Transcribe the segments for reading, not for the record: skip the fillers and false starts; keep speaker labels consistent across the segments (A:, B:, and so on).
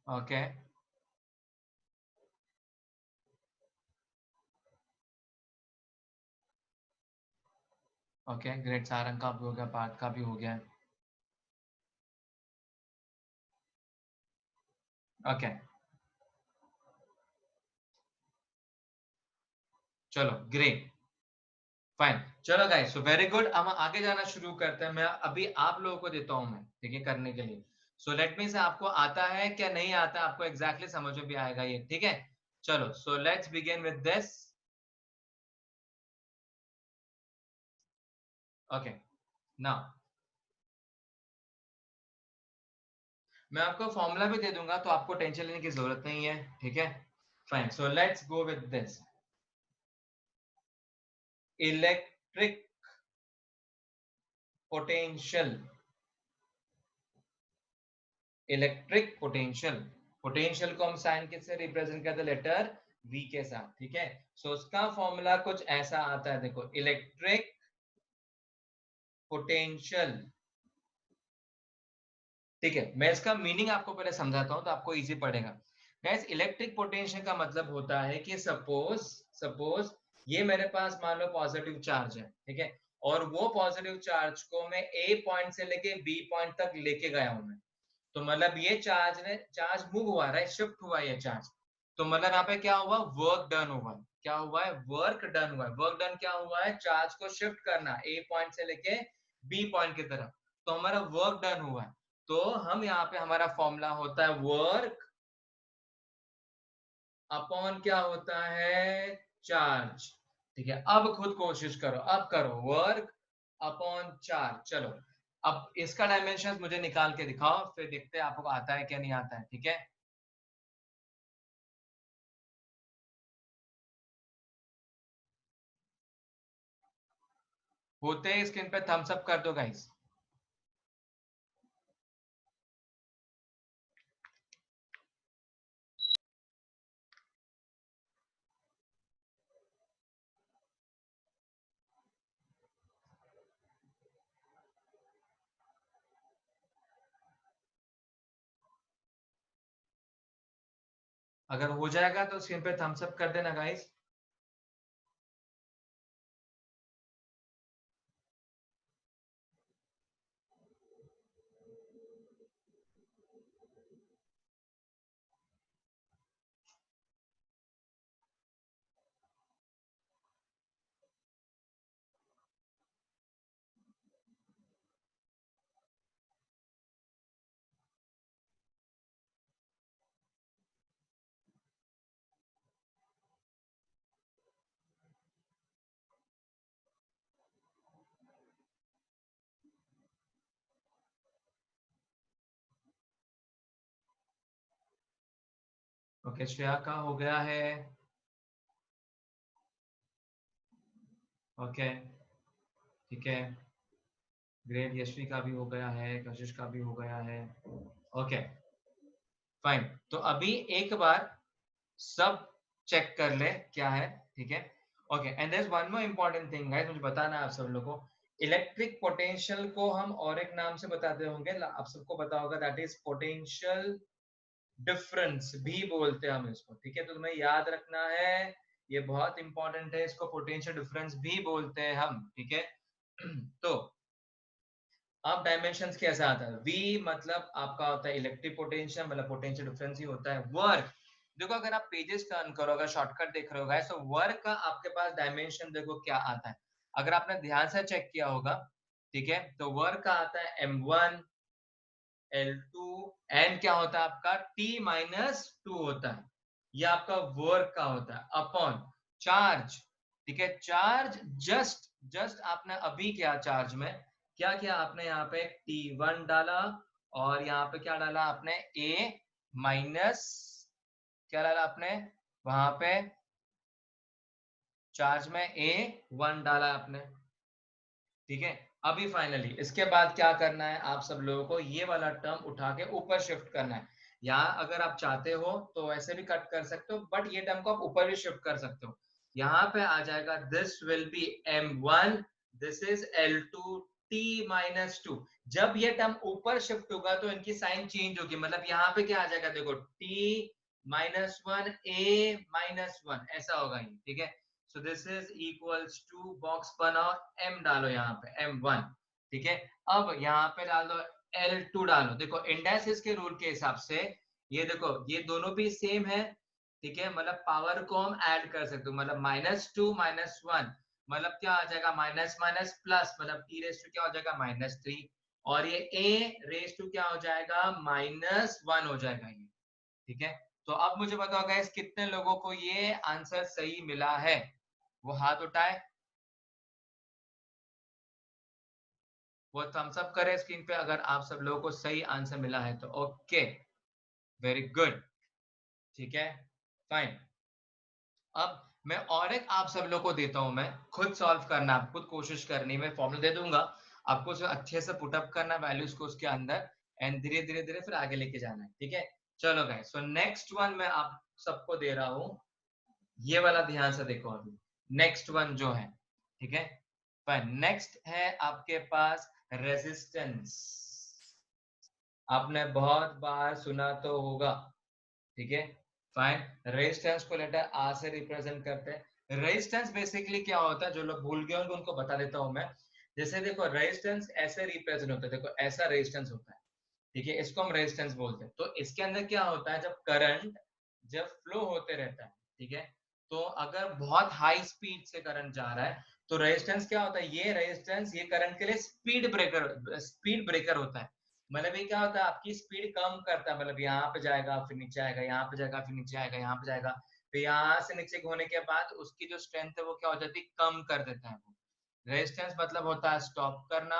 A: Okay okay great, Sarang का भी हो गया, पार्थ का भी हो गया। ओके चलो ग्रेट फाइन। चलो गाइस, सो वेरी गुड, हम आगे जाना शुरू करते हैं। मैं अभी आप लोगों को देता हूं मैं, ठीक है, करने के लिए। सो लेट मी से आपको आता है क्या नहीं आता, आपको एग्जैक्टली समझ में भी आएगा ये, ठीक है। चलो सो let's begin with this. Okay now मैं आपको फॉर्मूला भी दे दूंगा, तो आपको टेंशन लेने की जरूरत नहीं है, ठीक है। Fine, so let's go with this. Electric potential, electric potential, potential को हम साइन किससे रिप्रेजेंट करते हैं, लेटर V के साथ, ठीक है। सो उसका फॉर्मूला कुछ ऐसा आता है, देखो, इलेक्ट्रिक पोटेंशियल, ठीक है। मैं इसका मीनिंग आपको पहले समझाता हूं तो आपको इजी पड़ेगा। गाइस, इलेक्ट्रिक पोटेंशियल का मतलब होता है कि सपोज सपोज ये मेरे पास मान लो पॉजिटिव चार्ज है, ठीक है, और वो पॉजिटिव चार्ज को मैं ए पॉइंट से लेके बी पॉइंट तक लेके गया हूं मैं। तो मतलब ये चार्ज मूव हुआ, राइट, शिफ्ट हुआ ये चार्ज। तो मतलब यहाँ पे क्या हुआ, वर्क डन हुआ है। क्या हुआ है, वर्क डन हुआ है। वर्क डन क्या हुआ है, चार्ज को शिफ्ट करना ए पॉइंट से लेके बी पॉइंट की तरफ। तो हमारा वर्क डन हुआ है। तो हम यहाँ पे हमारा फॉर्मूला होता है वर्क अपॉन क्या होता है, चार्ज, ठीक है। अब खुद कोशिश करो, अब करो, वर्क अपॉन चार्ज। चलो अब इसका डायमेंशन मुझे निकाल के दिखाओ, फिर देखते हैं आपको आता है क्या नहीं आता है, ठीक है। होते ही स्क्रीन पे थम्स अप कर दो गाइस। अगर हो जाएगा तो स्क्रीन पे थम्स अप कर देना गाइस। ओके, श्रेया का हो गया है। ओके ठीक है, ग्रेट, यशवी का भी हो गया है, कशिश का भी हो गया है। ओके फाइन, तो अभी एक बार सब चेक कर ले क्या है, ठीक है। Okay, and there is one more important thing guys, मुझे बताना है आप सब लोगों को। इलेक्ट्रिक पोटेंशियल को हम और एक नाम से बताते होंगे, आप सबको पता होगा, दैट इज पोटेंशियल डिफरेंस भी बोलते हैं हम इसको, ठीक है। तो तुम्हें याद रखना है, ये बहुत इंपॉर्टेंट है, इसको पोटेंशियल डिफरेंस भी बोलते हैं हम, ठीक है। तो अब डायमेंशंस कैसे आता है, V मतलब आपका होता है इलेक्ट्रिक पोटेंशियल, मतलब पोटेंशियल डिफरेंस ही होता है। वर्क, देखो अगर आप पेजेस टर्न करो, अगर शॉर्टकट देख रहे हो गाइस, तो वर्क का आपके पास डायमेंशन देखो क्या आता है। अगर आपने ध्यान से चेक किया होगा, ठीक है, तो वर्क का आता है M1 L2, एंड क्या होता है आपका T-2 होता है। ये आपका वर्क का होता है अपॉन चार्ज, ठीक है। चार्ज जस्ट जस्ट आपने अभी क्या चार्ज में क्या किया, आपने यहाँ पे T1 डाला, और यहाँ पे क्या डाला आपने, A माइनस, क्या डाला आपने वहां पे चार्ज में A1 डाला आपने, ठीक है। अभी फाइनली इसके बाद क्या करना है, आप सब लोगों को ये वाला टर्म उठा के ऊपर शिफ्ट करना है। यहाँ अगर आप चाहते हो तो ऐसे भी कट कर सकते हो, बट ये टर्म को आप ऊपर भी शिफ्ट कर सकते हो। यहाँ पे आ जाएगा, this will be M1, this is L2, t-2। जब ये टर्म ऊपर शिफ्ट होगा तो इनकी साइन चेंज होगी, मतलब यहाँ पे क्या आ जाएगा, देखो t-1 a-1 ऐसा होगा ये, ठीक है। So this is equals to, box बनाओ, m डालो यहाँ पे m1, ठीक है। अब यहाँ पे डाल दो L2 डालो। देखो इंडाइसिस के रूल के हिसाब से ये देखो ये दोनों भी सेम है, ठीक है, मतलब पावर को हम ऐड कर सकते हो, मतलब -2 -1 मतलब क्या आ जाएगा, माइनस माइनस प्लस, मतलब टी रेस टू क्या हो जाएगा -3, और ये a रेस टू क्या हो जाएगा -1 हो जाएगा ये, ठीक है। तो अब मुझे बताओ गाइस कितने लोगों को ये आंसर सही मिला है, वो हाथ उठाए, वो थम्स अप करे स्क्रीन पे अगर आप सब लोगों को सही आंसर मिला है तो। ओके, वेरी गुड, ठीक है, फाइन। अब मैं और एक आप सब लोग को देता हूं, मैं खुद सॉल्व करना, आप खुद कोशिश करनी, मैं फॉर्मूला दे दूंगा आपको, उसे अच्छे से पुटअप करना वैल्यूज को उसके अंदर, एंड धीरे धीरे धीरे फिर आगे लेके जाना है, ठीक है। चलो गाइस, सो नेक्स्ट वन मैं आप सबको दे रहा हूं, ये वाला ध्यान से देखो अभी, नेक्स्ट वन जो है, ठीक है, फाइन। नेक्स्ट है आपके पास रेजिस्टेंस, आपने बहुत बार सुना तो होगा, ठीक है, फाइन। रेजिस्टेंस को लेटर आर से रिप्रेजेंट करते हैं। रेजिस्टेंस बेसिकली क्या होता है, जो लोग भूल गए होंगे उनको बता देता हूं मैं। जैसे देखो रेजिस्टेंस ऐसे रिप्रेजेंट होता है, देखो ऐसा रेजिस्टेंस होता है, ठीक है, इसको हम रेजिस्टेंस बोलते हैं। तो इसके अंदर क्या होता है, जब करंट जब फ्लो होते रहता है, ठीक है, तो अगर बहुत हाई स्पीड से करंट जा रहा है तो रेजिस्टेंस क्या होता है, ये रेजिस्टेंस ये करंट के लिए स्पीड ब्रेकर होता है। मतलब ये क्या होता है, आपकी स्पीड कम करता है, मतलब यहाँ पे जाएगा फिर नीचे आएगा, यहाँ पे जाएगा फिर नीचे आएगा, यहाँ पे जाएगा, फिर यहाँ से नीचे होने के बाद उसकी जो स्ट्रेंथ है वो क्या हो जाती है, कम कर देता है वो। रेजिस्टेंस मतलब होता है स्टॉप करना,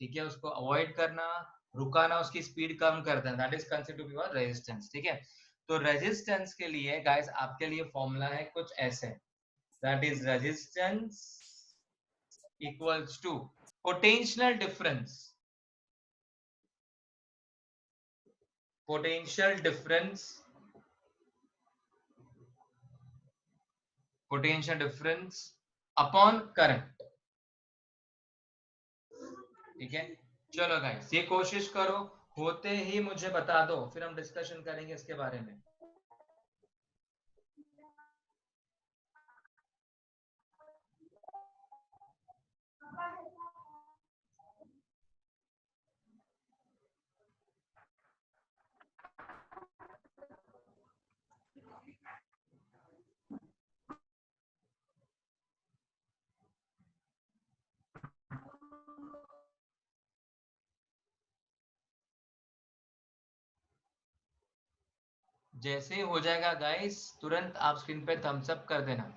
A: ठीक है, उसको अवॉइड करना, रुकाना, उसकी स्पीड कम कर देना, that is considered to be your resistance, ठीक है। तो रेजिस्टेंस के लिए गाइस आपके लिए फॉर्मूला है कुछ ऐसे, that is resistance equals to potential difference, potential difference, potential difference upon current, ठीक है। चलो गाइस ये कोशिश करो, होते ही मुझे बता दो, फिर हम डिस्कशन करेंगे इसके बारे में। जैसे ही हो जाएगा गाइस तुरंत आप स्क्रीन पे थम्स अप कर देना।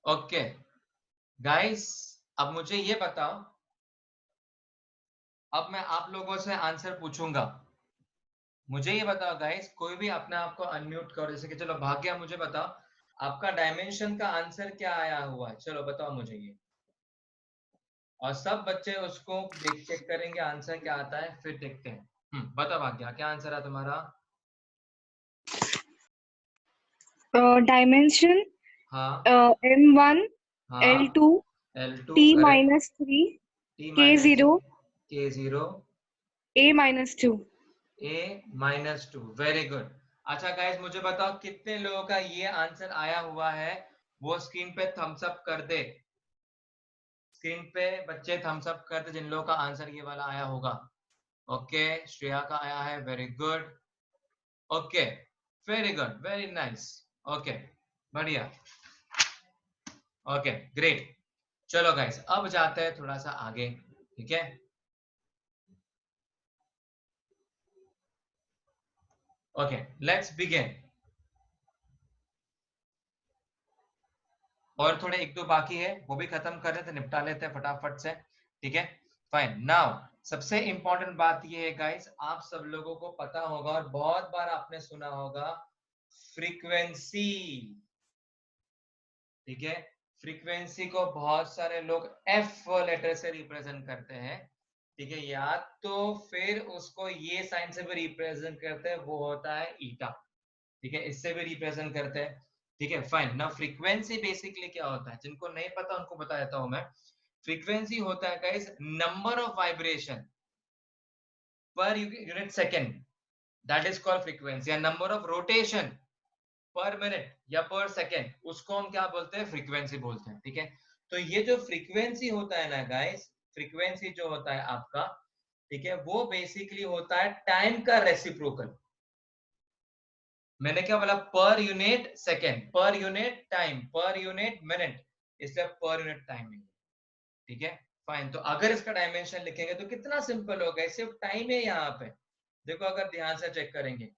A: ओके गाइस, अब मुझे ये बताओ, अब मैं आप लोगों से आंसर पूछूंगा, मुझे ये बताओ गाइस, कोई भी अपने आप को अनम्यूट करो, जैसे कि चलो भाग्य मुझे बताओ, आपका डायमेंशन का आंसर क्या आया हुआ है, चलो बताओ मुझे ये, और सब बच्चे उसको देख चेक करेंगे आंसर क्या आता है, फिर देखते हैं। बताओ भाग्या क्या आंसर है तुम्हारा?
B: डायमेंशन
A: हाँ
B: M1
A: हाँ,
B: L2
A: L2
B: T
A: correct,
B: minus 3
A: T minus
B: K0
A: K0
B: A minus 2।
A: A-2, very good. अच्छा गाइस मुझे बताओ कितने लोगों का ये आंसर आया हुआ है, वो स्क्रीन पे थम्स अप कर दे, स्क्रीन पे बच्चे थम्स अप कर दे जिन लोगों का आंसर ये वाला आया होगा। ओके, श्रेया का आया है, very good. Okay, very good, very nice. Okay, बढ़िया। Okay, great. चलो गाइस अब जाते हैं थोड़ा सा आगे, ठीक है। Okay, let's begin. और थोड़े एक दो बाकी है, वो भी खत्म कर लेते, निपटा लेते हैं फटाफट से, ठीक है। फाइन, नाउ सबसे इंपॉर्टेंट बात ये है गाइस, आप सब लोगों को पता होगा और बहुत बार आपने सुना होगा, फ्रीक्वेंसी, ठीक है। फ्रीक्वेंसी को बहुत सारे लोग एफ लेटर से रिप्रेजेंट करते हैं, ठीक है, या तो फिर उसको ये साइन से भी रिप्रेजेंट करते हैं, वो होता है ईटा, ठीक है, इससे भी रिप्रेजेंट करते हैं, ठीक है। फाइन, नाउ फ्रीक्वेंसी बेसिकली क्या होता है, जिनको नहीं पता उनको बता देता हूं मैं। फ्रीक्वेंसी होता है guys number of vibration per unit second, that is called frequency, या number of rotation per minute या पर सेकेंड, उसको हम क्या बोलते हैं, फ्रीक्वेंसी बोलते हैं, ठीक है। तो ये जो फ्रीक्वेंसी होता है ना गाइस, फ्रीक्वेंसी जो होता है आपका, ठीक है, वो बेसिकली होता है टाइम का रेसिप्रोकल। मैंने क्या बोला, पर unit second, per unit time, per unit minute, इसलिए पर यूनिट टाइम है, ठीक है। फाइन, तो अगर इसका डायमेंशन लिखेंगे तो कितना सिंपल होगा, सिर्फ टाइम है यहाँ पे। देखो अगर ध्यान से चेक करेंगे,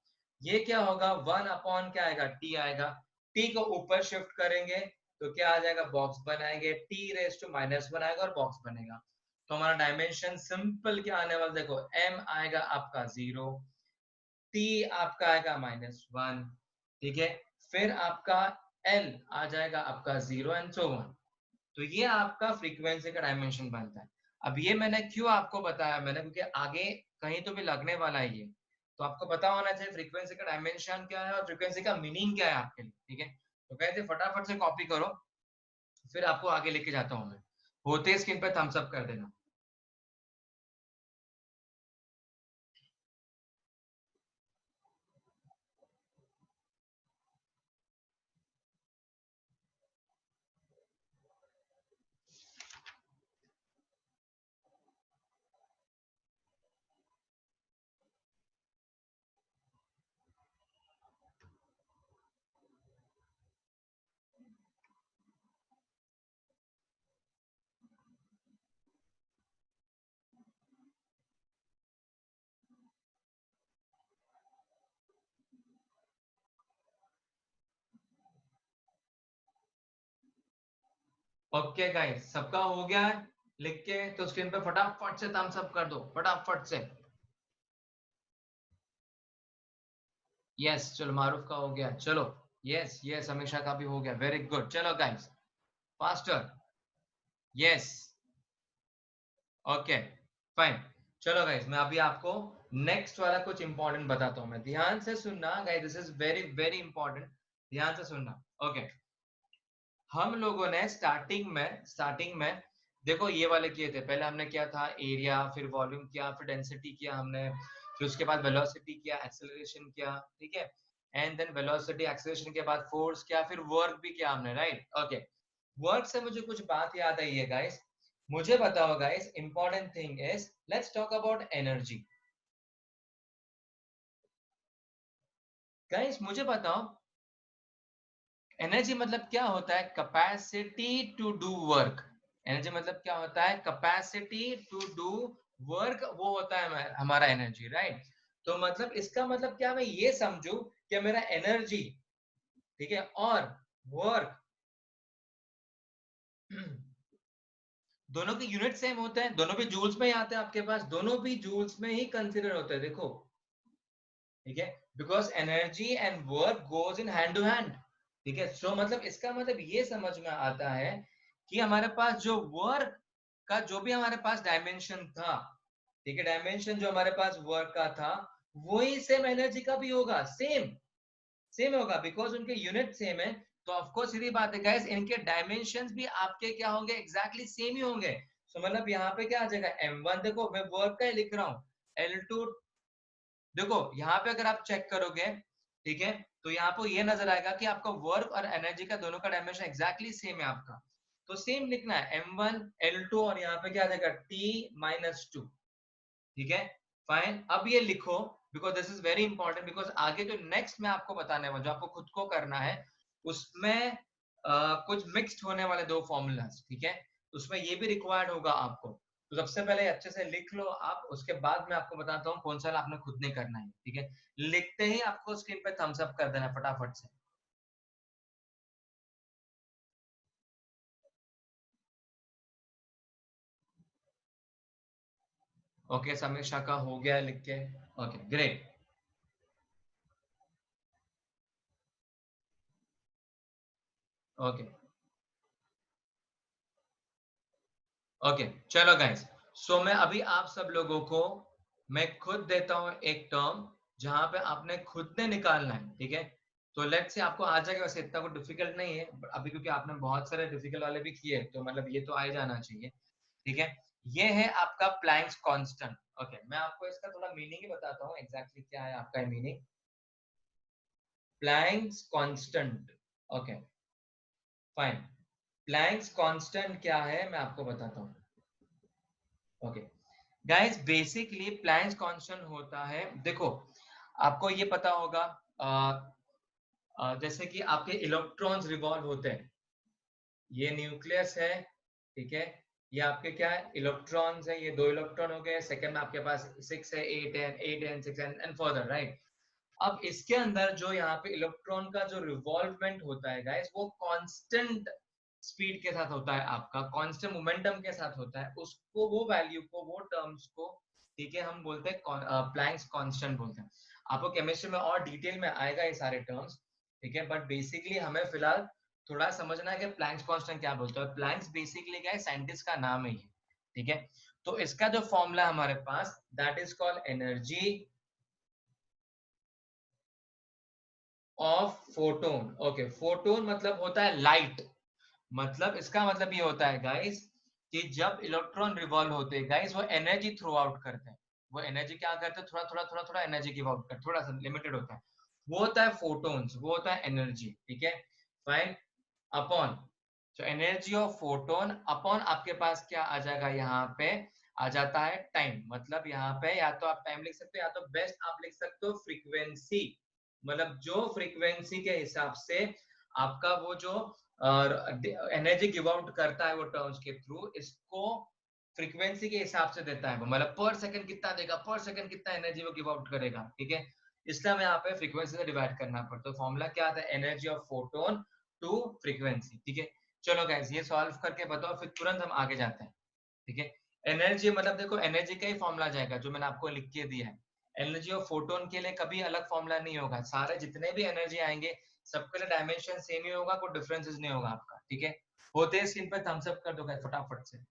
A: ये क्या होगा, 1 अपॉन क्या आएगा, टी आएगा, टी को ऊपर शिफ्ट करेंगे तो क्या आ जाएगा, बॉक्स बनाएंगे, टी रेस टू -1 आएगा और बॉक्स बनेगा। तो हमारा डायमेंशन सिंपल क्या आने वाला, देखो m आएगा आपका 0, t आपका आएगा -1, ठीक है, फिर आपका l आ जाएगा आपका 0 एंड सो ऑन। तो ये आपका फ्रीक्वेंसी का डायमेंशन बनता है। अब ये मैंने क्यों आपको बताया, मैंने क्योंकि आगे कहीं तो भी लगने वाला है ये, तो आपको पता होना चाहिए फ्रीक्वेंसी का डायमेंशन क्या है और फ्रीक्वेंसी का मीनिंग क्या है आपके लिए, ठीक है। तो कहते फटाफट से कॉपी करो, फिर आपको आगे लेके जाता हूं मैं, होते स्क्रीन पे थम्स अप कर देना। ओके गाइस, सबका हो गया है लिख के, तो स्क्रीन पे फटाफट से थम्स अप कर दो, फटाफट से। यस, चलो मारूफ का हो गया, चलो, यस यस, हमेशा का भी हो गया, वेरी गुड, चलो guys faster, yes, okay, fine. चलो गाइस मैं अभी आपको नेक्स्ट वाला कुछ इंपॉर्टेंट बताता हूं, मैं ध्यान से सुनना guys, this is very very important, ध्यान से सुनना। ओके, हम लोगों ने स्टार्टिंग में देखो ये वाले किए थे, पहले हमने किया था एरिया, फिर वॉल्यूम किया, फिर डेंसिटी किया हमने, फिर उसके बाद वेलोसिटी किया, एक्सेलरेशन किया, ठीक है, एंड देन वेलोसिटी एक्सेलरेशन के बाद फोर्स किया, फिर वर्क भी किया हमने, राइट। ओके, वर्क से मुझे कुछ बात याद आई है गाइस, मुझे बताओ guys, important thing is, let's talk about energy. Guys मुझे बताओ, एनर्जी मतलब क्या होता है, capacity to do work. Energy मतलब क्या होता है, कैपेसिटी टू डू वर्क, वो होता है हमारा एनर्जी, राइट। तो मतलब इसका मतलब क्या, मैं ये समझू कि मेरा एनर्जी, ठीक है, और वर्क दोनों के यूनिट सेम होते हैं, दोनों भी जूल्स में ही आते हैं आपके पास, दोनों भी जूल्स में ही कंसिडर होते हैं, देखो, ठीक है, because energy and work goes in hand to hand, ठीक है। सो मतलब इसका मतलब ये समझ में आता है कि हमारे पास जो वर्क का जो भी हमारे पास डायमेंशन था, ठीक है, डायमेंशन जो हमारे पास वर्क का था वही सेम एनर्जी का भी होगा, सेम होगा, बिकॉज उनके यूनिट सेम है। तो ऑफ कोर्स सीधी बात है गाइस, इनके डायमेंशंस भी आपके क्या होंगे, एग्जैक्टली सेम ही होंगे। सो मतलब यहाँ पे क्या आ जाएगा, m1 देखो मैं वर्क का ही लिख रहा हूँ, l2 देखो यहाँ पे अगर आप चेक करोगे, ठीक है, तो यहाँ पे ये नजर आएगा कि आपका वर्क और एनर्जी का दोनों का डायमेंशन एग्जैक्टली सेम है आपका। तो सेम लिखना है m1 l2 और यहाँ पे क्या आ जाएगा t-2, ठीक है। फाइन, अब ये लिखो, because this is very important, because आगे जो नेक्स्ट में आपको बताने वाला, जो आपको खुद को करना है, उसमें कुछ मिक्स्ड होने वाले दो फॉर्मूलाज, ठीक है, उसमें ये भी रिक्वायर्ड होगा आपको। तो सबसे पहले अच्छे से लिख लो आप, उसके बाद मैं आपको बताता हूँ कौन सा आपने खुद नहीं करना है, ठीक है। लिखते ही आपको स्क्रीन पे थम्स अप कर देना फटाफट से। ओके, समीक्षा का हो गया लिख के, ओके ग्रेट। ओके ओके, चलो गाइस, सो मैं अभी आप सब लोगों को मैं खुद देता हूं एक टर्म जहां पे आपने खुद ने निकालना है, ठीक है। तो लेट्स से आपको आ जाएगा, वैसे इतना कुछ डिफिकल्ट नहीं है अभी, क्योंकि आपने बहुत सारे डिफिकल्ट वाले भी किए, तो मतलब ये तो आ ही जाना चाहिए, ठीक है। ये है आपका प्लैंक्स कांस्टेंट। ओके, मैं आपको इसका थोड़ा मीनिंग ही बताता हूँ, एग्जैक्टली क्या है आपका meaning, Planck's constant. Okay fine, Planck's constant क्या है मैं आपको बताता हूँ। Okay guys, basically Planck's constant होता है, देखो आपको ये पता होगा, जैसे कि आपके इलेक्ट्रॉन्स रिवॉल्व होते हैं, ये न्यूक्लियस है, ठीक है, ये आपके क्या है, इलेक्ट्रॉन्स है, ये दो इलेक्ट्रॉन हो गए, सेकंड में आपके पास 6 है, 8 है, 8 है, 6 एंड फर्दर, राइट। अब इसके अंदर जो यहाँ पे इलेक्ट्रॉन का जो रिवॉल्वमेंट होता है गाइस, वो कांस्टेंट स्पीड के साथ होता है, आपका कांस्टेंट मोमेंटम के साथ होता है, उसको वो वैल्यू को, वो टर्म्स को, ठीक है, हम बोलते हैं प्लैंक्स कांस्टेंट बोलते हैं। आपको केमिस्ट्री में और डिटेल में आएगा ये सारे टर्म्स, ठीक है, बट बेसिकली हमें फिलहाल थोड़ा समझना है कि प्लैंक्स कांस्टेंट क्या बोलते हैं। प्लैंक्स बेसिकली क्या है, साइंटिस्ट का नाम है ये, ठीक है। तो इसका जो फॉर्मूला हमारे पास, that is called energy of photon. Okay, photon मतलब होता है लाइट, मतलब इसका मतलब ये होता है गाइस कि जब इलेक्ट्रॉन रिवॉल्व होते हैं गाइस, वो एनर्जी थ्रू आउट करते हैं, वो एनर्जी क्या करते हैं, थोड़ा थोड़ा थोड़ा थोड़ा एनर्जी गिव आउट करते, थोड़ा सा लिमिटेड होता है, वो होता है फोटोन्स, वो होता है एनर्जी, ठीक है। फाइन, अपॉन, तो एनर्जी ऑफ फोटोन अपॉन आपके पास क्या आ जाएगा, यहाँ पे आ जाता है टाइम, मतलब यहाँ पे या तो आप टाइम लिख सकते हो, या तो बेस्ट आप लिख सकते हो फ्रीक्वेंसी, मतलब जो फ्रीक्वेंसी के हिसाब से आपका वो जो एनर्जी गिव आउट करता है वो टर्म्स के थ्रू, इसको फ्रीक्वेंसी के हिसाब से देता है वो, मतलब पर सेकंड कितना देगा, पर सेकंड कितना एनर्जी वो गिव आउट करेगा, ठीक है। इसलिए हमें यहाँ पे फ्रीक्वेंसी से डिवाइड करना पड़ता है। तो फॉर्मूला क्या आता है, energy of photon to frequency, ठीक है। चलो गाइस, ये सॉल्व करके बताओ, फिर तुरंत हम आगे जाते हैं, ठीक है। एनर्जी मतलब देखो, एनर्जी का ही फॉर्मूला जाएगा जो मैंने आपको लिख के दिया है। एनर्जी ऑफ फोटोन के लिए कभी अलग फॉर्मूला नहीं होगा, सारे जितने भी एनर्जी आएंगे सबके लिए डायमेंशन सेम ही होगा, कोई डिफरेंसेस नहीं होगा आपका, ठीक है। होते हैं स्क्रीन पे थम्स अप कर दो गाइस फटाफट से।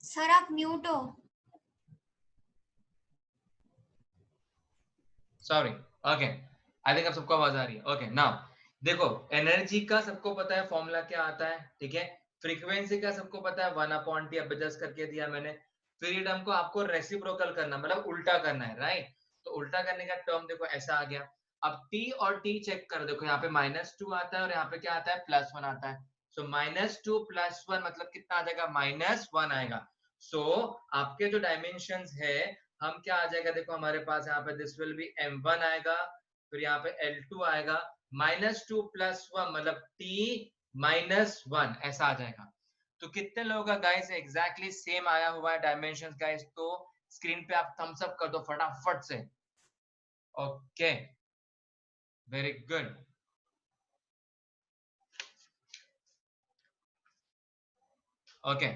C: सर आप म्यूट हो।
A: सॉरी। ओके, आई थिंक अब सबको आवाज आ रही है। ओके नाउ देखो, एनर्जी का सबको पता है फॉर्मूला क्या आता है, ठीक है। फ्रीक्वेंसी का सबको पता है 1/t, अब एडजस्ट करके दिया मैंने। फ्रीडम को आपको रेसिप्रोकल करना, मतलब उल्टा करना है, राइट। तो उल्टा करने का टर्म देखो ऐसा आ गया। अब t और t चेक कर, देखो यहाँ पे -2 आता है और यहाँ पे क्या आता है, +1 आता है। सो -2 + 1 मतलब कितना आ जाएगा, -1 आएगा। सो आपके जो डायमेंशंस है, हम क्या आ जाएगा, देखो हमारे पास यहाँ पे दिस विल बी m1 आएगा, फिर यहाँ पे l2 आएगा, -2 + 1 मतलब t-1 ऐसा आ जाएगा। तो कितने लोगों का गाइस एग्जैक्टली सेम आया हुआ है डायमेंशंस गाइस, तो स्क्रीन पे आप थम्स अप कर दो फटाफट से। Okay, very good. Okay,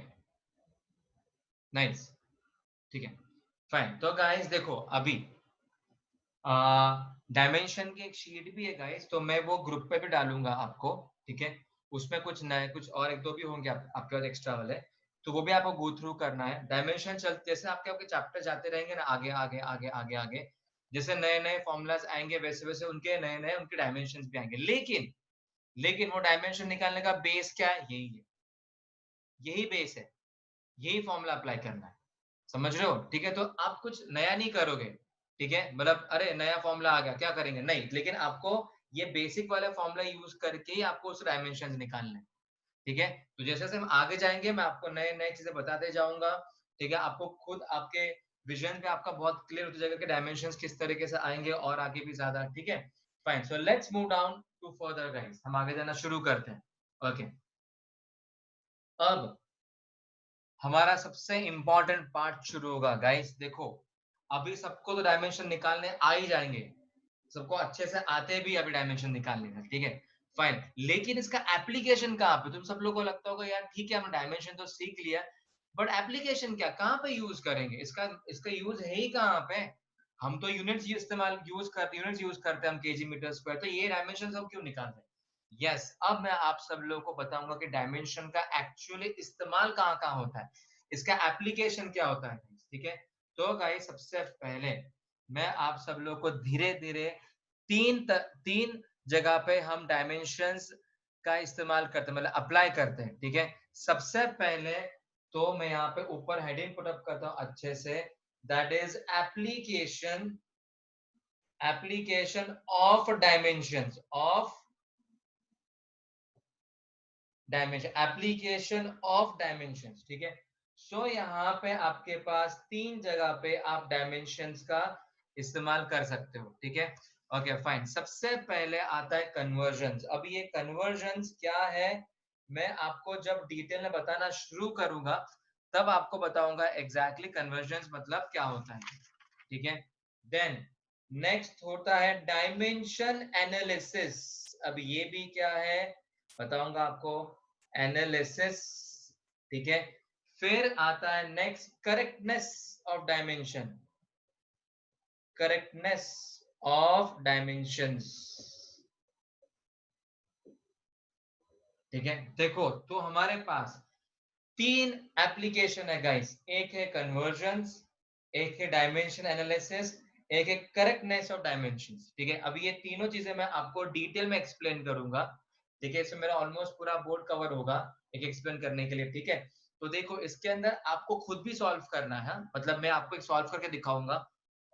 A: nice, ठीक है, फाइन। तो गाइस देखो अभी डायमेंशन की एक शीट भी है गाइस, तो मैं वो ग्रुप पे भी डालूंगा आपको, ठीक है। उसमें कुछ नए, कुछ और एक दो भी होंगे आपके पास एक्स्ट्रा वाले, तो वो भी आपको गो थ्रू करना है। डायमेंशन चलते जैसे आपके आपके चैप्टर जाते रहेंगे ना, आगे आगे आगे आगे आगे, जैसे नए नए फॉर्मूलाज आएंगे वैसे वैसे उनके नए नए उनके डायमेंशन भी आएंगे। लेकिन लेकिन वो डायमेंशन निकालने का बेस क्या है, यही है, यही बेस है, यही फॉर्मूला अप्लाई करना है, समझ रहे हो, ठीक है। तो आप कुछ नया नहीं करोगे, ठीक है, मतलब अरे नया फॉर्मूला आ गया क्या करेंगे, नहीं, लेकिन आपको ये बेसिक वाला फॉर्मूला यूज करके ही आपको उस डायमेंशन निकालने हैं, ठीक है। तो जैसे जैसे हम आगे जाएंगे मैं आपको नए नए चीजें बताते जाऊंगा, ठीक है। आपको खुद आपके विजन पे आपका बहुत क्लियर होता जाएगा कि डायमेंशंस किस तरीके से आएंगे और आगे भी ज्यादा, ठीक है। Fine, so let's move down to further guys, हम आगे जाना शुरू करते हैं। ओके, अब हमारा सबसे इंपॉर्टेंट पार्ट शुरू होगा गाइस। देखो अभी सबको तो डायमेंशन निकालने आ ही जाएंगे, सबको अच्छे से आते भी अभी डायमेंशन निकालने का, ठीक है, फाइन। लेकिन इसका एप्लीकेशन कहाँ पे, तुम सब लोगों को लगता होगा यार ठीक है हमने डायमेंशन तो सीख लिया, बट एप्लीकेशन क्या, कहाँ पे यूज करेंगे इसका, इसका यूज है ही कहाँ पे। हम तो यूनिट्स यूनिट्स यूज करते हैं हम, केजी मीटर स्क्वायर, तो ये डायमेंशन हम क्यों निकाल रहे हैं। यस, अब मैं आप सब लोगों को बताऊंगा कि डायमेंशन का एक्चुअली इस्तेमाल कहाँ कहाँ होता है, इसका एप्लीकेशन क्या होता है, ठीक है। तो गाइस सबसे पहले मैं आप सब लोगों को धीरे धीरे तीन जगह पे हम डायमेंशंस का इस्तेमाल करते हैं, मतलब अप्लाई करते हैं, ठीक है। सबसे पहले तो मैं यहाँ पे ऊपर हेडिंग पुट अप करता हूँ अच्छे से, that is application of dimensions, application of dimensions, ठीक है। सो यहाँ पे आपके पास तीन जगह पे आप डायमेंशंस का इस्तेमाल कर सकते हो, ठीक है। ओके फाइन, सबसे पहले आता है कन्वर्जंस। अब ये कन्वर्जंस क्या है, मैं आपको जब डिटेल में बताना शुरू करूंगा तब आपको बताऊंगा एग्जैक्टली कन्वर्जंस मतलब क्या होता है, ठीक है। देन नेक्स्ट होता है डायमेंशन एनालिसिस। अब ये भी क्या है बताऊंगा आपको, एनालिसिस, ठीक है। फिर आता है next correctness of dimension, correctness of dimensions, ठीक है। देखो तो हमारे पास तीन एप्लीकेशन है गाइस, एक है कन्वर्जंस, एक है डायमेंशन एनालिसिस, एक है करेक्टनेस ऑफ डायमेंशंस, ठीक है। अभी ये तीनों चीजें मैं आपको डिटेल में एक्सप्लेन करूंगा, ठीक है। इसमें मेरा ऑलमोस्ट पूरा बोर्ड कवर होगा एक एक्सप्लेन करने के लिए, ठीक है। तो देखो इसके अंदर आपको खुद भी सॉल्व करना है, मतलब मैं आपको एक सॉल्व करके दिखाऊंगा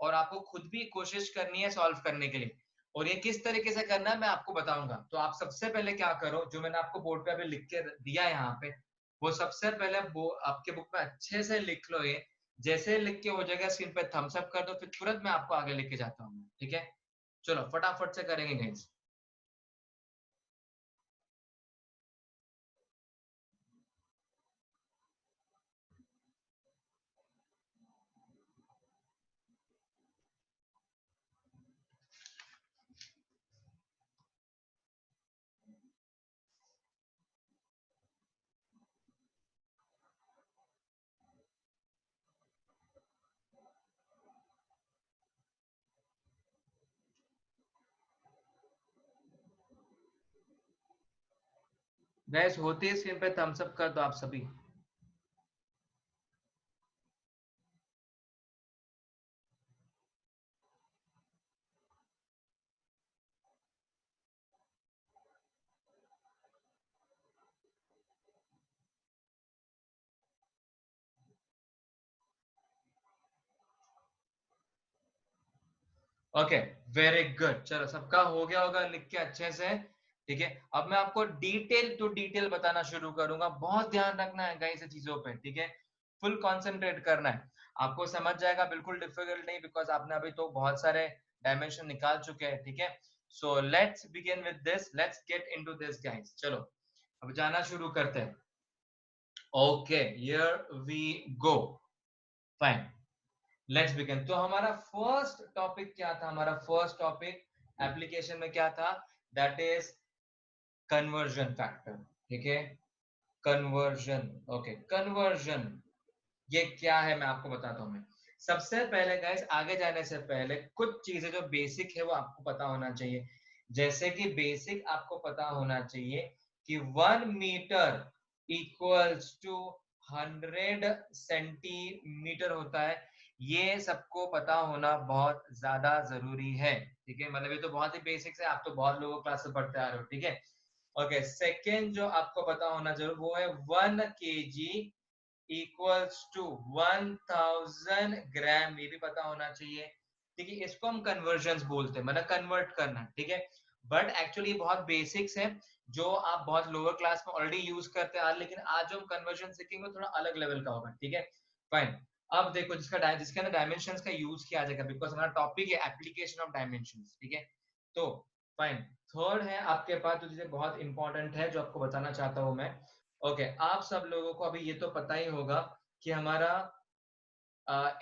A: और आपको खुद भी कोशिश करनी है सॉल्व करने के लिए, और ये किस तरीके से करना है मैं आपको बताऊंगा। तो आप सबसे पहले क्या करो, जो मैंने आपको बोर्ड पे अभी लिख के दिया है यहाँ पे, वो सबसे पहले वो आपके बुक में अच्छे से लिख लो। ये जैसे लिख के हो जाएगा स्क्रीन पे थम्स अप कर दो, फिर तुरंत मैं आपको आगे लेके जाता हूँ, ठीक है। चलो फटाफट से करेंगे गाइस। गाइस होती है स्क्रीन पे थम्स अप कर दो आप सभी। Okay, very good. चलो सबका हो गया होगा लिख के अच्छे से, ठीक है। अब मैं आपको डिटेल टू डिटेल बताना शुरू करूंगा। बहुत ध्यान रखना है गाइस चीजों पे, ठीक है। फुल कंसंट्रेट करना है, आपको समझ जाएगा, बिल्कुल डिफिकल्ट नहीं, बिकॉज आपने अभी तो बहुत सारे डायमेंशन निकाल चुके हैं, ठीक है। So let's begin with this, let's get into this guys. चलो अब जाना शुरू करते हैं। Okay, here we go, fine, let's begin. तो हमारा फर्स्ट टॉपिक क्या था? हमारा फर्स्ट टॉपिक एप्लीकेशन में क्या था? दैट इज कन्वर्जन फैक्टर, ठीक है। कन्वर्जन, ओके, कन्वर्जन ये क्या है मैं आपको बताता हूं। मैं सबसे पहले गाइस, आगे जाने से पहले कुछ चीजें जो बेसिक है वो आपको पता होना चाहिए। जैसे कि बेसिक आपको पता होना चाहिए कि 1 मीटर इक्वल्स टू 100 सेंटीमीटर होता है। ये सबको पता होना बहुत ज्यादा जरूरी है, ठीक है। मतलब ये तो बहुत ही बेसिक है, आप तो बहुत लोगों क्लास से पढ़ते आ रहे हो, ठीक है। ओके, सेकेंड जो आपको पता होना जरूर वो है 1 kg इक्वल्स टू 1000 ग्राम, ये भी पता होना चाहिए, ठीक है। इसको हम कन्वर्जन बोलते हैं, मतलब कन्वर्ट करना, ठीक है। बट एक्चुअली बहुत बेसिक्स है जो आप बहुत लोअर क्लास में ऑलरेडी यूज करते हैं, लेकिन आज जो हम कन्वर्जन सीखेंगे थोड़ा अलग लेवल का होगा, ठीक है। फाइन, अब देखो जिसके अंदर डायमेंशंस का यूज किया जाएगा, बिकॉज हमारा टॉपिक है एप्लीकेशन ऑफ डायमेंशंस, ठीक है। तो फाइन, थर्ड है आपके पास जो चीजें बहुत इंपॉर्टेंट है जो आपको बताना चाहता हूं मैं। ओके, आप सब लोगों को अभी ये तो पता ही होगा कि हमारा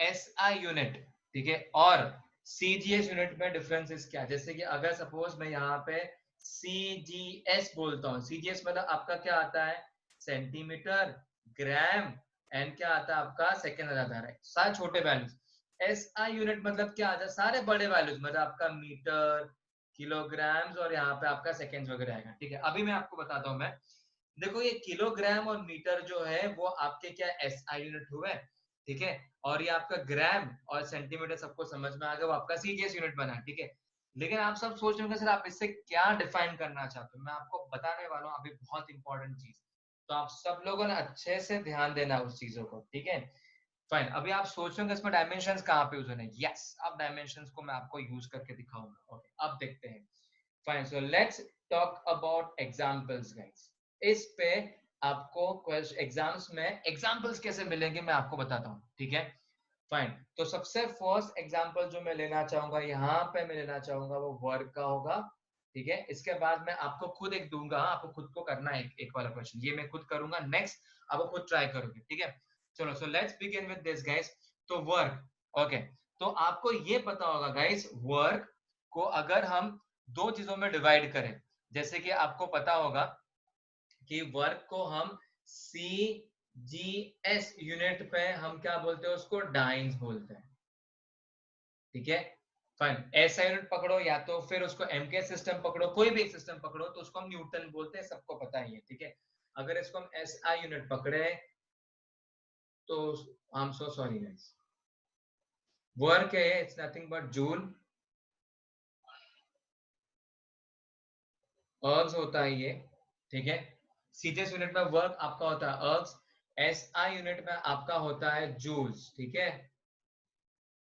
A: एसआई यूनिट, ठीक है, और सीजीएस यूनिट में डिफरेंसेस क्या है। जैसे कि अगर सपोज मैं यहाँ पे सीजीएस बोलता हूँ, सीजीएस मतलब आपका क्या आता है? सेंटीमीटर, ग्राम, एंड क्या आता है आपका? सेकेंड आ जाता है, सारे छोटे वैल्यूज। एसआई यूनिट मतलब क्या आता है? सारे बड़े वैल्यूज, मतलब आपका मीटर, किलोग्राम्स, और यहाँ पे आपका सेकेंड्स वगैरह आएगा, ठीक है। अभी मैं आपको बताता हूँ। मैं देखो, ये किलोग्राम और मीटर जो है वो आपके क्या एसआई यूनिट हुए, ठीक है। और ये आपका ग्राम और सेंटीमीटर सबको समझ में आ गया, वो आपका सीजीएस यूनिट बना, ठीक है। लेकिन आप सब सोच रहे होंगे सर आप इससे क्या डिफाइन करना चाहते हो? मैं आपको बताने वाला हूँ अभी बहुत इंपॉर्टेंट चीज। तो आप सब लोगों ने अच्छे से ध्यान देना उस चीजों को, ठीक है। फाइन, अभी आप सोच रहे होंगे इसमें डायमेंशंस कहाँ पे यूज होने? यस, अब डायमेंशंस को मैं आपको यूज करके दिखाऊंगा। ओके, अब देखते हैं। Fine, so let's talk about examples guys. इस पे आपको एग्जाम्स में एग्जांपल्स कैसे मिलेंगे मैं आपको बताता हूँ, ठीक है। फाइन, तो सबसे फर्स्ट एग्जांपल जो मैं लेना चाहूंगा यहाँ पे, मैं लेना चाहूंगा वो वर्क का होगा, ठीक है। इसके बाद मैं आपको खुद एक दूंगा, आपको खुद को करना है एक वाला क्वेश्चन, ये मैं खुद करूंगा, नेक्स्ट आपको खुद ट्राई करोगे, ठीक है। चलो, सो let's begin with this guys. तो वर्क, ओके, तो आपको ये पता होगा गाइस, वर्क को अगर हम दो चीजों में डिवाइड करें, जैसे कि आपको पता होगा कि वर्क को हम सी जी एस यूनिट पे हम क्या बोलते हैं? उसको डाइन्स बोलते हैं, ठीक है। फाइन, ऐसा यूनिट पकड़ो या तो फिर उसको एमके सिस्टम पकड़ो, कोई भी एक सिस्टम पकड़ो तो उसको हम न्यूटन बोलते हैं, सबको पता ही है, ठीक है। अगर इसको हम एसआई यूनिट पकड़े तो I am so sorry guys, work है इट्स नथिंग बट जूल, अर्ग्स होता है ये, ठीक है। सीजीएस यूनिट में वर्क आपका होता है अर्ग्स, एसआई यूनिट में आपका होता है जूल्स, ठीक है।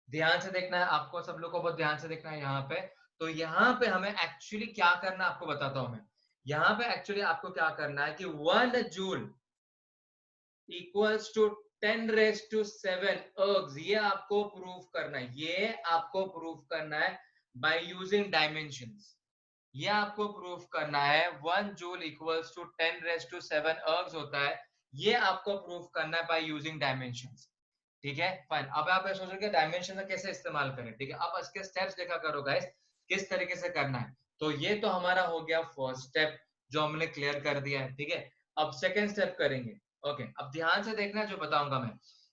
A: ध्यान से देखना है आपको, सब लोग को बहुत ध्यान से देखना है यहाँ पे। तो यहाँ पे हमें एक्चुअली क्या करना है आपको बताता हूं मैं। यहाँ पे एक्चुअली आपको क्या करना है कि 1 जूल इक्वल्स टू 10⁻⁷ अर्ग्स, ये आपको प्रूव करना है, ये आपको प्रूव करना है बाय यूजिंग डायमेंशंस। ये आपको प्रूफ करना है 1 जूल इक्वल्स टू 10⁻⁷ अर्ग्स होता है, ये आपको प्रूफ करना है बाय यूजिंग डायमेंशंस, ठीक है। फाइन, अब आप सोच रहे डायमेंशन का कैसे इस्तेमाल करें, ठीक है। अब इसके स्टेप्स देखा करो गाइस, किस तरीके से करना है। तो ये तो हमारा हो गया फर्स्ट स्टेप जो हमने क्लियर कर दिया है, ठीक है। अब सेकेंड स्टेप करेंगे। ओके, अब ध्यान से देखना जो बताऊंगा मैं।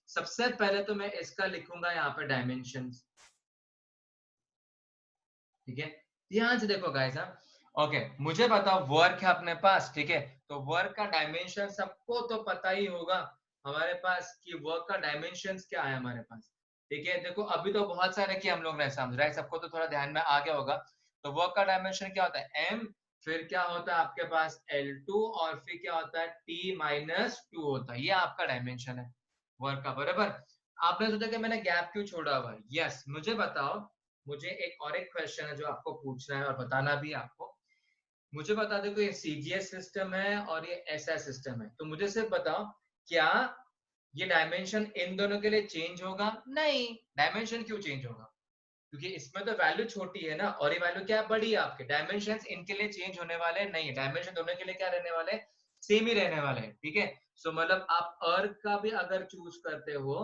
A: सबसे पहले तो मैं इसका लिखूंगा यहाँ पे डायमेंशंस, ठीक है। ध्यान से देखो गाइस, हाँ। ओके, मुझे बताओ वर्क है अपने पास, ठीक है। तो वर्क का डायमेंशन सबको तो पता ही होगा हमारे पास कि वर्क का डायमेंशन क्या है हमारे पास, ठीक है। देखो अभी तो बहुत सारे कि हम लोग ने समझ रहा है, सबको तो थोड़ा ध्यान में आ गया होगा। तो वर्क का डायमेंशन क्या होता है? एम, फिर क्या होता है आपके पास L2, और फिर क्या होता है T-2 होता है, ये आपका डायमेंशन है वर्क का, बराबर। आपने सोचा कि मैंने गैप क्यों छोड़ा हुआ है? यस, मुझे बताओ मुझे एक क्वेश्चन है जो आपको पूछना है और बताना भी है आपको। मुझे बता दो कि ये सीजीएस सिस्टम है और ये एसआई सिस्टम है, तो मुझे सिर्फ बताओ क्या ये डायमेंशन इन दोनों के लिए चेंज होगा? नहीं। डायमेंशन क्यों चेंज होगा? क्योंकि इसमें तो वैल्यू छोटी है ना, और ये वैल्यू क्या बड़ी है आपके। डायमेंशन इनके लिए चेंज होने वाले नहीं है, डायमेंशन दोनों के लिए क्या रहने वाले, सेम ही रहने वाले हैं, ठीक है। सो मतलब आप अर्थ का भी अगर चूज करते हो,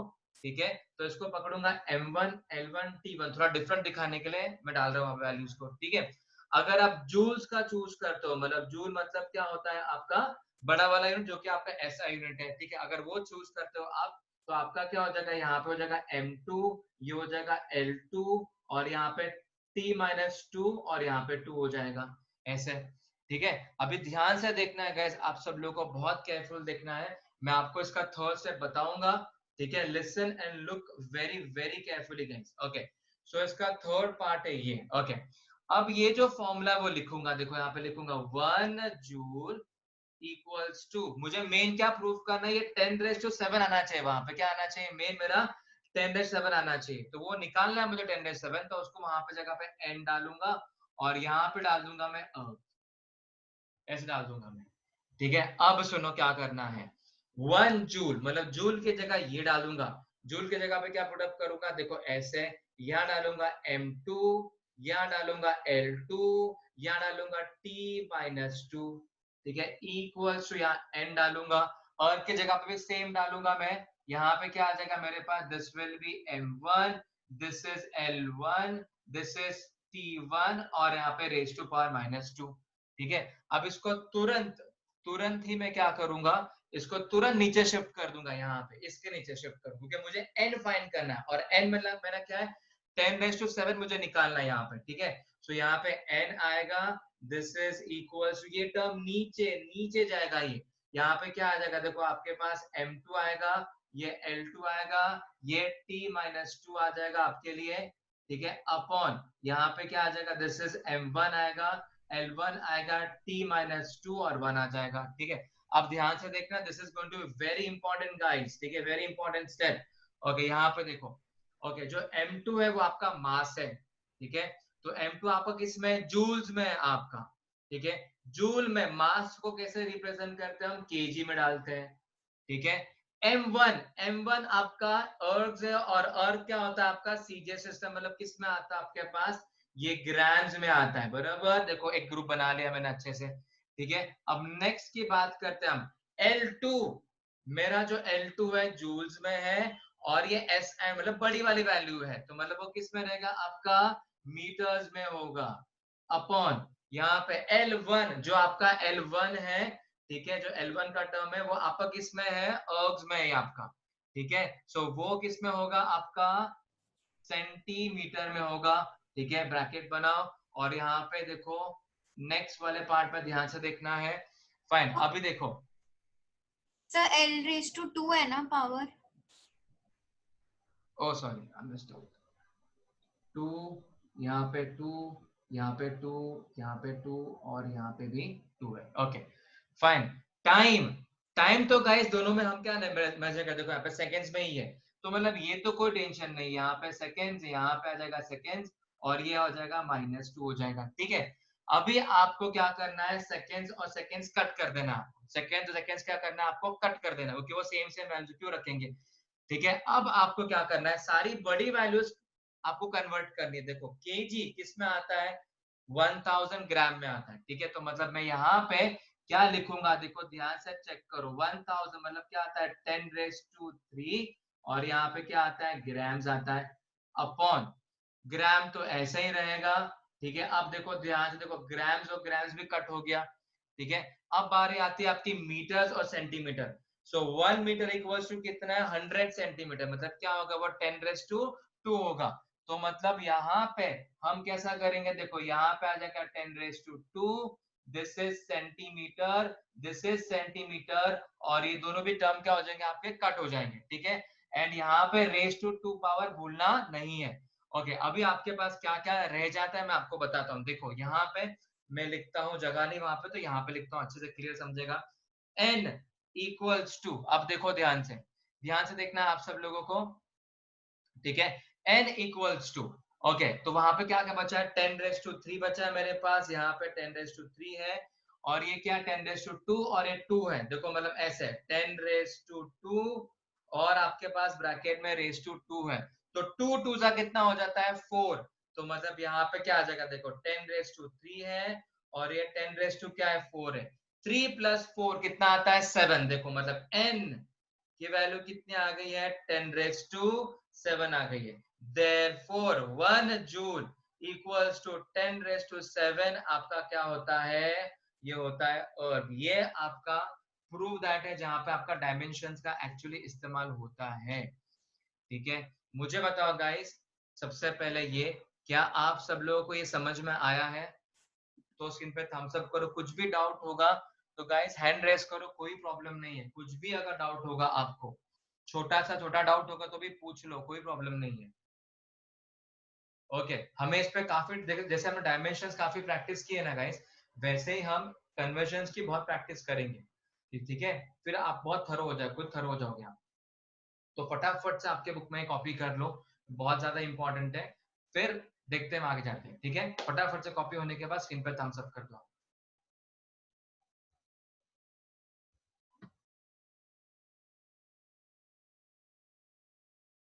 A: ठीक है, तो इसको पकड़ूंगा M1 L1 T1, थोड़ा डिफरेंट दिखाने के लिए मैं डाल रहा हूँ वैल्यूज को, ठीक है। अगर आप जूल्स का चूज करते हो, मतलब जूल मतलब क्या होता है आपका बड़ा वाला यूनिट जो कि आपका एसआई यूनिट है, ठीक है, अगर वो चूज करते हो आप, तो आपका क्या हो जाएगा, यहाँ पे हो जाएगा M2, ये हो जाएगा L2, और यहाँ पे T-2 और यहाँ पे 2 हो जाएगा, ऐसे, ठीक है। अभी ध्यान से देखना है गाइस, आप सब लोगों को बहुत केयरफुल देखना है। मैं आपको इसका थर्ड स्टेप बताऊंगा, ठीक है। Listen and look very very carefully guys, okay. So इसका थर्ड पार्ट है ये, ओके। अब ये जो फॉर्मूला वो लिखूंगा, देखो यहाँ पे लिखूंगा 1 जूल इक्वल्स टू, मुझे मेन क्या प्रूव करना है, ये 10⁻⁷ आना चाहिए, वहां पे क्या आना चाहिए, मेन मेरा 10⁻⁷ आना चाहिए, तो वो निकालना है मुझे 10⁻⁷, तो उसको वहां पे जगह पे n डालूंगा और यहाँ पे डाल दूंगा मैं ऐसे डाल दूंगा मैं, ठीक है। अब सुनो क्या करना है, 1 जूल मतलब जूल की जगह ये डालूंगा, जूल की जगह पे क्या पुटअप करूंगा, देखो ऐसे, यहाँ डालूंगा M2, यहाँ डालूंगा L2, यहाँ डालूंगा T-2, ठीक है, इक्वल्स टू यहाँ n डालूंगा, और की जगह पे भी सेम डालूंगा मैं, यहाँ पे क्या आ जाएगा मेरे पास, this will be M1, this is L1, this is T1, और यहाँ पे रेज टू पावर -2, ठीक है। अब इसको तुरंत तुरंत ही मैं क्या करूंगा, इसको तुरंत नीचे शिफ्ट कर दूंगा, यहाँ पे इसके नीचे शिफ्ट कर, क्योंकि मुझे n फाइंड करना है, और n मतलब मेरा क्या है, 10⁻⁷ मुझे निकालना है यहाँ पे, ठीक है। सो यहाँ पे n आएगा, दिस इज इक्वल्स, ये टर्म नीचे नीचे जाएगा, ये यहाँ पे क्या आ जाएगा, देखो आपके पास M2 आएगा, ये L2 आएगा, ये T-2 आ जाएगा आपके लिए, ठीक है, अपॉन यहाँ पे क्या आ जाएगा, दिस इज M1 आएगा, L1 आएगा, T-2 और 1 आ जाएगा, ठीक है। अब ध्यान से देखना, this is going to be very important guys, ठीक है, वेरी इंपॉर्टेंट स्टेप। ओके, यहाँ पे देखो, ओके, जो M2 है वो आपका मास है, ठीक है। तो M2 आपका किस में, जूल्स में है आपका, ठीक है। जूल में मास को कैसे रिप्रेजेंट करते हैं हम, केजी में डालते हैं, ठीक है। M1 आपका अर्थ है, और अर्थ क्या होता है आपका सीजीएस सिस्टम, मतलब किस में आता है आपके पास, ये ग्राम्स में आता है, बराबर। देखो एक ग्रुप बना लिया मैंने अच्छे से, ठीक है। अब नेक्स्ट की बात करते हैं हम, L2, मेरा जो L2 है जूल्स में है, और ये SI मतलब बड़ी वाली वैल्यू है, तो मतलब वो किस में रहेगा आपका, मीटर्स में होगा, अपॉन यहाँ पे L1 जो आपका L1 है, ठीक है, जो L1 का टर्म है वो आपका किस में है, अर्ग्स में है आपका, ठीक है। सो वो किस में होगा आपका, सेंटीमीटर में होगा, ठीक है। ब्रैकेट बनाओ, और यहाँ पे देखो नेक्स्ट वाले पार्ट पे ध्यान से देखना है, फाइन। अभी देखो,
C: सर L⁻² है ना power?
A: Oh sorry I missed out, 2, यहाँ पे 2, यहाँ पे 2, यहाँ पे 2, और यहाँ पे भी 2 है, ओके फाइन। टाइम, टाइम तो गाइस दोनों में हम क्या मेजर करते, देखो यहाँ पे सेकंड्स में ही है, तो मतलब ये तो कोई टेंशन नहीं, यहाँ पे सेकंड्स, यहाँ पे आ जाएगा सेकंड्स, और ये हो जाएगा -2 हो जाएगा, ठीक है। अभी आपको क्या करना है, सेकंड्स और सेकंड्स कट कर देना, आपको सेकंड्स और सेकंड्स क्या करना है, आपको कट कर देना, क्योंकि वो सेम सेम वैल्यू क्यों रखेंगे, ठीक है। अब आपको क्या करना है, सारी बड़ी वैल्यूज आपको कन्वर्ट करनी है, देखो केजी किस में आता है, 1000 ग्राम में आता है, ठीक है। तो मतलब मैं यहाँ पे क्या लिखूंगा, देखो ध्यान से चेक करो, 1000 मतलब क्या आता है, 10⁻3, और यहाँ पे क्या आता है, ग्राम्स आता है, अपॉन ग्राम तो ऐसे ही रहेगा, ठीक है। अब देखो ध्यान से देखो, ग्राम्स और ग्राम्स भी कट हो गया, ठीक है। अब बारी आती है आपकी मीटर्स और centimetre. So 1 metre equals to कितना है, 100 सेंटीमीटर, मतलब क्या होगा, वो 10⁻2 होगा। तो मतलब यहाँ पे हम कैसा करेंगे, देखो यहाँ पे आ जाएगा 10⁻2, this is centimetre, this is centimetre, और ये दोनों भी टर्म क्या हो जाएंगे आपके, कट हो जाएंगे, ठीक है। एंड यहाँ पे रेज़ टू 2 पावर भूलना नहीं है, ओके। अभी आपके पास क्या क्या रह जाता है मैं आपको बताता हूँ, देखो यहाँ पे मैं लिखता हूँ, जगह नहीं वहां पे, तो यहाँ पे लिखता हूँ, अच्छे से क्लियर समझेगा, n इक्वल्स टू, अब देखो ध्यान से देखना है आप सब लोगों को, ठीक है। n इक्वल्स टू ओके तो वहां पे क्या क्या बचा है 10⁻³ बचा है मेरे पास, यहाँ पे 10⁻³ है और ये क्या 10⁻² और ये 2 है, देखो मतलब ऐसे 10⁻² और आपके पास ब्रैकेट में ⁻²2 है, तो 2 2 सा कितना हो जाता है 4, तो मतलब यहाँ पे क्या आ जाएगा देखो 10⁻³ है और ये 10 क्या है 4 है, 3 + 4 कितना आता है 7, देखो मतलब n की वैल्यू कितनी आ गई है 10⁻7 आ गई है, therefore 1 जूल इक्वल्स टू 10⁻7 आपका क्या होता है, ये होता है अर्थ। ये आपका प्रूव दैट है जहां पे आपका डायमेंशंस का एक्चुअली इस्तेमाल होता है, ठीक है। मुझे बताओ गाइस, सबसे पहले ये क्या आप सब लोगों को ये समझ में आया है, तो स्क्रीन पे थम्स अप करो, कुछ भी डाउट होगा तो गाइस हैंड रेस करो, कोई प्रॉब्लम नहीं है, कुछ भी अगर डाउट होगा आपको, छोटा सा छोटा डाउट होगा तो भी पूछ लो, कोई प्रॉब्लम नहीं है। ओके हमें इस पे काफी जैसे हमने डायमेंशंस काफी प्रैक्टिस की है ना गाइस, वैसे ही हम कन्वर्जन्स की बहुत प्रैक्टिस करेंगे, ठीक है, फिर आप बहुत थरो हो जाए, खुद थरो हो जाओगे आप, तो फटाफट से आपके बुक में कॉपी कर लो, बहुत ज्यादा इंपॉर्टेंट है, फिर देखते हैं आगे जाते हैं, ठीक है, फटाफट से कॉपी होने के बाद स्क्रीन पे थम्स अप कर दो।